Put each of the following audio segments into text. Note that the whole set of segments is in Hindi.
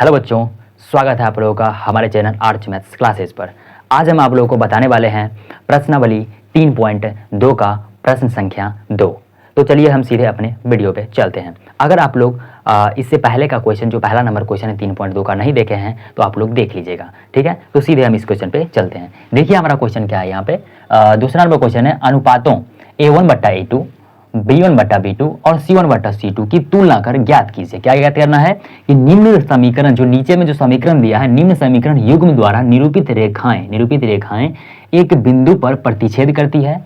हेलो बच्चों, स्वागत है आप लोगों का हमारे चैनल आर्च मैथ्स क्लासेस पर। आज हम आप लोगों को बताने वाले हैं प्रश्नावली 3.2 का प्रश्न संख्या 2। तो चलिए हम सीधे अपने वीडियो पे चलते हैं। अगर आप लोग इससे पहले का क्वेश्चन, जो पहला नंबर क्वेश्चन है 3.2 का, नहीं देखे हैं तो आप लोग देख लीजिएगा, ठीक है। तो सीधे हम इस क्वेश्चन पे चलते हैं। देखिए हमारा क्वेश्चन क्या है यहाँ पे। दूसरा नंबर क्वेश्चन है अनुपातों A1/A2, B1/B2 और C1/C2 की तुलना कर ज्ञात कीजिए। क्या ज्ञात करना है कि निम्न समीकरण, जो नीचे में जो समीकरण दिया है, निम्न समीकरण युग्म द्वारा निरूपित रेखाएं एक बिंदु पर प्रतिच्छेद करती है,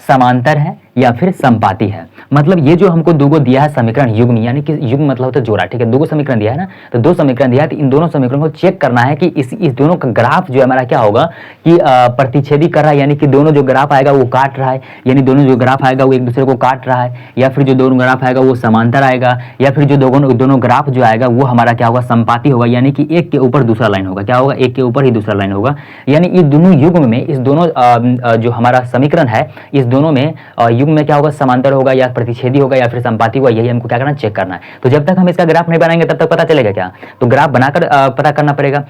समांतर है या फिर संपाती है। मतलब ये जो हमको दो दिया है समीकरण युग्म, यानी कि युग्म मतलब होता है जोड़ा, ठीक है। दो समीकरण दिया है ना, तो दो समीकरण दिया है, तो इन दोनों समीकरण को चेक करना है कि इस दोनों का ग्राफ जो है हमारा क्या होगा कि प्रतिच्छेदी कर रहा है, यानी कि दोनों जो ग्राफ आएगा वो काट रहा है, यानी दोनों जो ग्राफ आएगा वो एक दूसरे को काट रहा है, या फिर जो दोनों ग्राफ आएगा वो समांतर आएगा, या फिर जो दोनों ग्राफ जो आएगा वो हमारा क्या होगा, संपाती होगा, यानी कि एक के ऊपर दूसरा लाइन होगा। क्या होगा, एक के ऊपर ही दूसरा लाइन होगा। यानी इस दोनों युग्म में, इस दोनों जो हमारा समीकरण है, इस दोनों में युग्म में क्या होगा, समांतर होगा या प्रतिच्छेदी होगा या फिर संपाती होगा। यही हमको क्या करना, चेक करना है। तो जब तक हम इसका ग्राफ नहीं बनाएंगे तब तक पता चलेगा क्या, तो ग्राफ बनाकर पता करना पड़ेगा।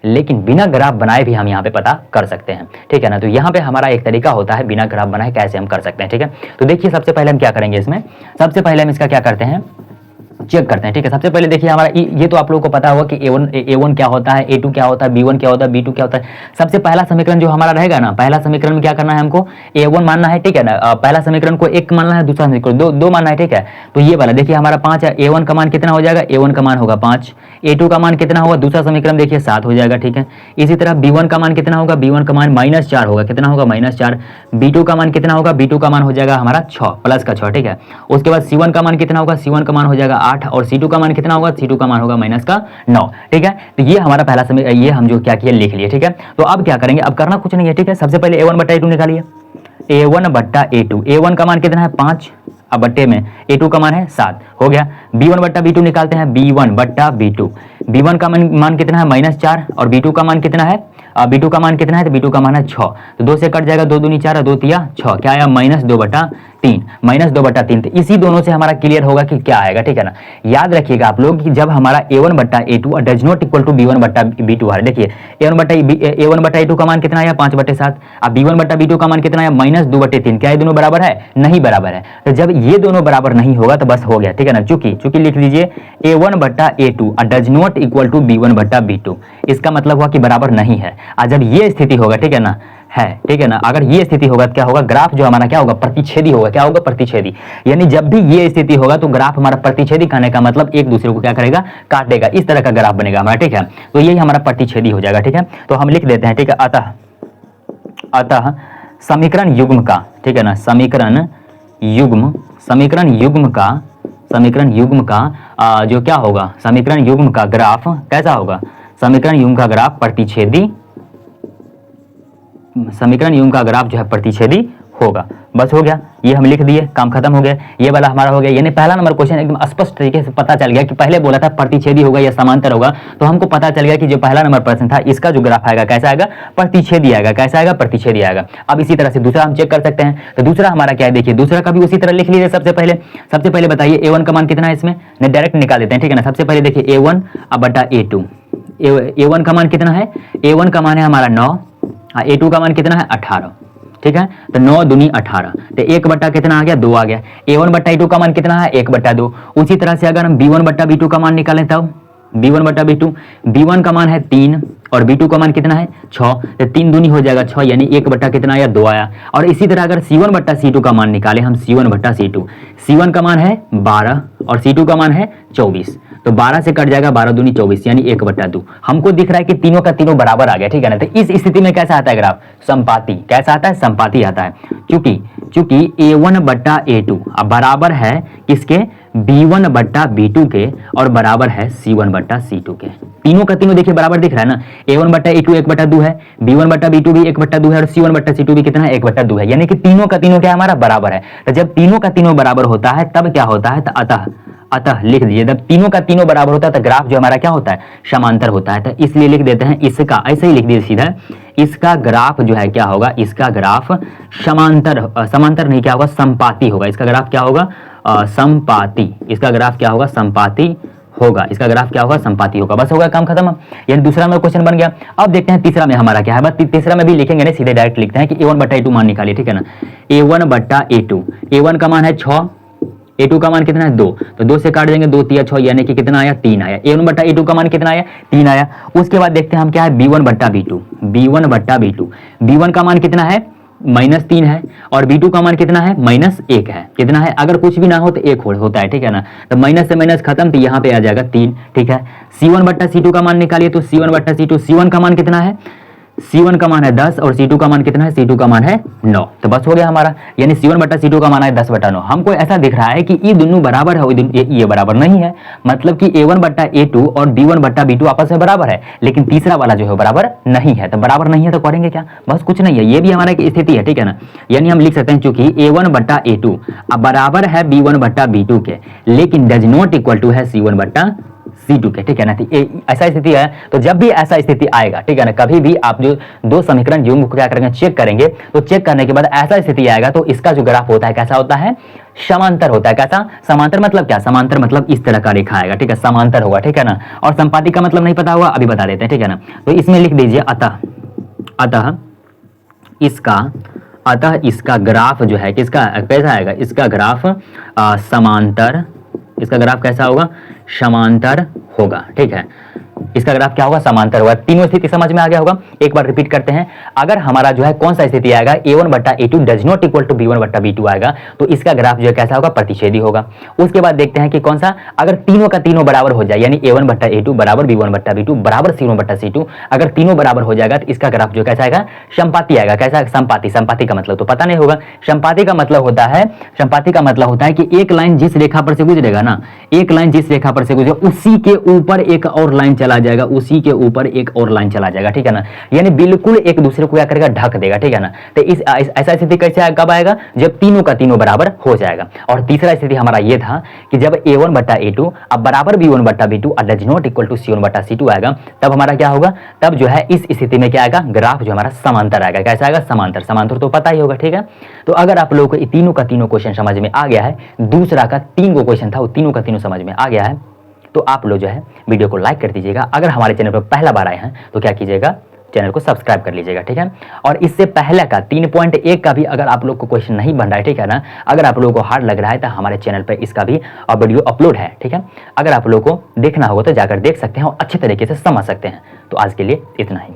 लेकिन बिना ग्राफ बनाए भी हम यहाँ पे पता कर सकते हैं, ठीक है ना। तो यहाँ पे हमारा एक तरीका होता है बिना ग्राफ बनाए कैसे हम कर सकते हैं, ठीक है। तो देखिए सबसे पहले हम क्या करेंगे, इसमें सबसे पहले हम इसका क्या करते हैं, चेक करते हैं, ठीक है। सबसे पहले देखिए हमारा ये तो आप लोगों को पता होगा कि A1 क्या होता है, A2 क्या होता है, B1 क्या होता है, B2 क्या होता है। सबसे पहला समीकरण जो हमारा रहेगा ना, पहला समीकरण में क्या करना है, हमको A1 मानना है, ठीक है ना। पहला समीकरण को 1 मानना है, दूसरा समीकरण दो मानना है, ठीक है। तो ये वाला देखिए हमारा 5 है, A1 का मान कितना हो जाएगा, A1 का मान होगा 5, A2 का मान कितना होगा, दूसरा समीकरण देखिए 7 हो जाएगा, ठीक है। इसी तरह B1 का मान कितना होगा, B1 का मान -4 होगा, कितना होगा, -4। B2 का मान कितना होगा, B2 का मान हो जाएगा हमारा 6 प्लस का 6, ठीक है। उसके बाद C1 का मान कितना होगा, C1 का मान हो जाएगा 8 और C2 का मान कितना होगा, C2 का मान होगा -9, ठीक है। तो ये हमारा पहला समय, ये हम जो क्या किया लिख लिए, ठीक है। तो अब क्या करेंगे, अब करना कुछ नहीं है, ठीक है। सबसे पहले A1/A2 निकालिए। A1/A2, A1 का मान कितना है 5, अब बट्टे में A2 का मान है 7, हो गया। B1/B2 निकालते हैं, B1/B2, B1 का मान कितना है -4 और B2 का मान कितना है, B2 का मान कितना है, तो B2 का मान है 6, तो 2 से कट जाएगा, 2 दूनी 4 और 2 तिया 6, क्या आया -2/3, -2/3। तो इसी दोनों से हमारा क्लियर होगा कि क्या आएगा, ठीक है ना। याद रखिएगा आप लोग कि जब हमारा A1/A2 does not equal to B1/B2 है, देखिए A1/A2 का मान कितना आया 5/7, अब B1/B2 का मान कितना आया -2/3। क्या ये दोनों बराबर है, नहीं बराबर है। तो जब ये दोनों बराबर नहीं होगा तो बस हो गया, ठीक है ना। चूंकि लिख लीजिए A1/A2 does not equal to B1/B2, इसका मतलब हुआ कि बराबर नहीं है। जब ये स्थिति होगा, ठीक है ना, ठीक है ना, अगर ये स्थिति होगा तो क्या होगा, ग्राफ जो हमारा क्या होगा, प्रतिच्छेदी होगा। क्या होगा, प्रतिच्छेदी। यानी जब भी ये स्थिति होगा तो ग्राफ हमारा प्रतिच्छेदी कहने का मतलब एक दूसरे को क्या करेगा, काटेगा। इस तरह का ग्राफ बनेगा हमारा, ठीक है। तो यही हमारा प्रतिच्छेदी हो जाएगा, ठीक है। तो हम लिख देते हैं, ठीक है। अतः समीकरण युग्म का, ठीक है ना, समीकरण युग्म का जो क्या होगा, समीकरण युग्म का ग्राफ कैसा होगा, समीकरण युग्म का ग्राफ प्रतिच्छेदी, समीकरण युग्म का ग्राफ जो है प्रतिच्छेदी होगा। बस हो गया, ये हम लिख दिए, काम खत्म हो गया। ये वाला हमारा हो गया। यानी पहला नंबर क्वेश्चन एकदम स्पष्ट तरीके से पता चल गया कि पहले बोला था प्रतिच्छेदी होगा या समांतर होगा, तो हमको पता चल गया कि जो पहला नंबर प्रश्न था इसका जो ग्राफ आएगा कैसा आएगा, प्रतिच्छेदी आएगा। कैसा आएगा, प्रतिच्छेदी आएगा। अब इसी तरह से दूसरा हम चेक कर सकते हैं। तो दूसरा हमारा क्या है, देखिए दूसरा का भी उसी तरह लिख लीजिए। सबसे पहले बताइए A1 का मान कितना है, इसमें डायरेक्ट निकाल देते हैं, ठीक है ना। सबसे पहले देखिए A1/A2, A1 का मान कितना है, A1 का मान है हमारा 9, A2 का मान कितना है 18, ठीक है। तो 9 दूनी 18, तो 1 बट्टा कितना आ गया, 2 आ गया। A1/A2 का मान कितना है 1/2। उसी तरह से अगर हम B1/B2 का मान निकालें तब B1/B2, B1 का मान है 3 और B2 का मान कितना है 6, तो 3 दूनी हो जाएगा 6, यानी 1 बट्टा कितना आया, 2 आया। और इसी तरह अगर C1/C2 का मान निकालें हम, C1/C2, C1 का मान है 12 और C2 का मान है 24, तो 12 से कट जाएगा, 12 दूनी 24, यानी 1/2। हमको दिख रहा है कि तीनों का तीनों बराबर आ गया, ठीक है ना। तो इस स्थिति में कैसा आता है ग्राफ, संपाती। कैसा आता है, संपाती आता है। चूंकि A1/A2 अब बराबर है किसके, B1/B2 के और बराबर है C1/C2 के। तीनों का तीनों देखिए बराबर दिख रहा है ना। A1/A2 1/2 है, B1/B2 भी 1/2 है और C1/C2 भी कितना है 1/2 है। यानी कि तीनों का तीनों क्या हमारा बराबर है। तो जब तीनों का तीनों बराबर होता है तब क्या होता है, तो अतः लिख दीजिए, जब तीनों का तीनों बराबर होता है तो ग्राफ जो हमारा क्या होता है, समांतर होता है। तो इसलिए लिख देते हैं इसका, ऐसे ही लिख दीजिए सीधा, इसका ग्राफ जो है क्या होगा, इसका ग्राफ समांतर नहीं, क्या होगा, संपाती होगा। इसका ग्राफ क्या होगा, संपाती। इसका ग्राफ क्या होगा, संपाती होगा, इसका ग्राफ क्या होगा, संपाती होगा। बस होगा, काम खत्म। यानी दूसरा में क्वेश्चन बन गया। अब देखते हैं तीसरा में हमारा क्या है। बस तीसरा में भी लिखेंगे नहीं, सीधे डायरेक्ट लिखते हैं कि a1/a2 मान निकालिए, ठीक है ना। a1/a2, a1 का मान है 6, a2 का मान कितना है 2, तो 2 से काट देंगे, 2 3 6, यानी कि कितना आया, 3 आया। a1/a2 का मान कितना आया, 3 आया। उसके बाद देखते हैं हम क्या है, b1/b2, b1/b2, b1 का मान कितना है, -3 है, और b2 का मान कितना है, -1 है। कितना है, अगर कुछ भी ना हो तो 1 होता है, ठीक है ना। तो माइनस से माइनस खत्म, तो यहाँ पे आ जाएगा 3, ठीक है। c1/c2 का मान निकालिए, तो c1/c2, c1 का मान कितना है, C1 का मान है 10 और C2 का मान कितना है, C2 का मान है 9। तो बस हो गया हमारा, यानी C1/C2 का मान है 10/9। हमको ऐसा दिख रहा है कि ये दोनों बराबर है, ये बराबर नहीं है, मतलब कि a1/a2 और b1/b2 आपस में बराबर है, लेकिन तीसरा वाला जो है बराबर नहीं है। तो बराबर नहीं है तो करेंगे क्या, बस कुछ नहीं है, ये भी हमारा एक स्थिति है, ठीक है ना। यानी हम लिख सकते हैं चूंकि a1/a2 बराबर है b1/b2 के, लेकिन डज नॉट इक्वल टू है C1/C2 के, ठीक है ना। ऐसा स्थिति है, तो जब भी ऐसा स्थिति आएगा, ठीक है ना, कभी भी आप जो दो समीकरण जो क्या करेंगे, चेक करेंगे, तो चेक करने के बाद ऐसा स्थिति आएगा तो इसका जो ग्राफ होता है कैसा होता है, समांतर होता है। कैसा, समांतर मतलब क्या, समांतर मतलब इस तरह का रेखा आएगा, ठीक है, समांतर होगा, ठीक है ना। और संपाती का मतलब नहीं पता होगा, अभी बता देते हैं, ठीक है ना। तो इसमें लिख दीजिए अतः इसका ग्राफ जो है किसका कैसा आएगा, इसका ग्राफ समांतर, इसका ग्राफ कैसा होगा, समांतर होगा, ठीक है। इसका ग्राफ क्या होगा, समांतर होगा। तीनों स्थिति समझ में आ गया होगा। एक बार रिपीट करते हैं, अगर हमारा जो है कौन सा स्थिति आएगा, a1/a2 does not equal to b1/b2 आएगा, तो इसका ग्राफ जो है कैसा होगा, प्रतिच्छेदी होगा। उसके बाद देखते हैं कि कौन सा, अगर तीनों का तीनों बराबर हो जाए, यानी a1/a2 बराबर b1/b2 बराबर c1/c2, अगर तीनों बराबर हो जाएगा तो इसका ग्राफ जो कैसा आएगा, संपाती आएगा। कैसा, संपाती। संपाती का मतलब तो पता नहीं होगा। संपाती का मतलब होता है कि एक लाइन जिस रेखा पर से गुजरेगा ना, एक लाइन जिस रेखा पर से गुजरेगा उसी के ऊपर एक और लाइन चला जाएगा, उसी के ऊपर एक और लाइन चला जाएगा, ठीक है ना। यानी बिल्कुल एक दूसरे को क्या करेगा, ढक देगा, ठीक है ना। तो इस ऐसा स्थिति कैसे कब आएगा, जब तीनों का तीनों बराबर हो जाएगा। और तीसरा स्थिति हमारा ये था कि जब a1/a2 अब बराबर b1/b2 और does not equal to c1/c2 आएगा, तब हमारा क्या होगा, तब जो है इस स्थिति में क्या आएगा, ग्राफ जो हमारा समांतर आएगा। कैसा आएगा, समांतर। समांतर तो पता ही होगा, ठीक है। तो अगर आप लोगों को तीनों का तीनों क्वेश्चन समझ में आ गया है, दूसरा का 3 गो क्वेश्चन था, वो तीनों का तीनों समझ में आ गया है, तो आप लोग जो है वीडियो को लाइक कर दीजिएगा। अगर हमारे चैनल पर पहला बार आए हैं तो क्या कीजिएगा, चैनल को सब्सक्राइब कर लीजिएगा, ठीक है। और इससे पहले का 3.1 का भी अगर आप लोग को क्वेश्चन नहीं बन रहा है, ठीक है ना, अगर आप लोगों को हार्ड लग रहा है तो हमारे चैनल पर इसका भी वीडियो अपलोड है, ठीक है। अगर आप लोग को देखना होगा तो जाकर देख सकते हैं और अच्छे तरीके से समझ सकते हैं। तो आज के लिए इतना ही।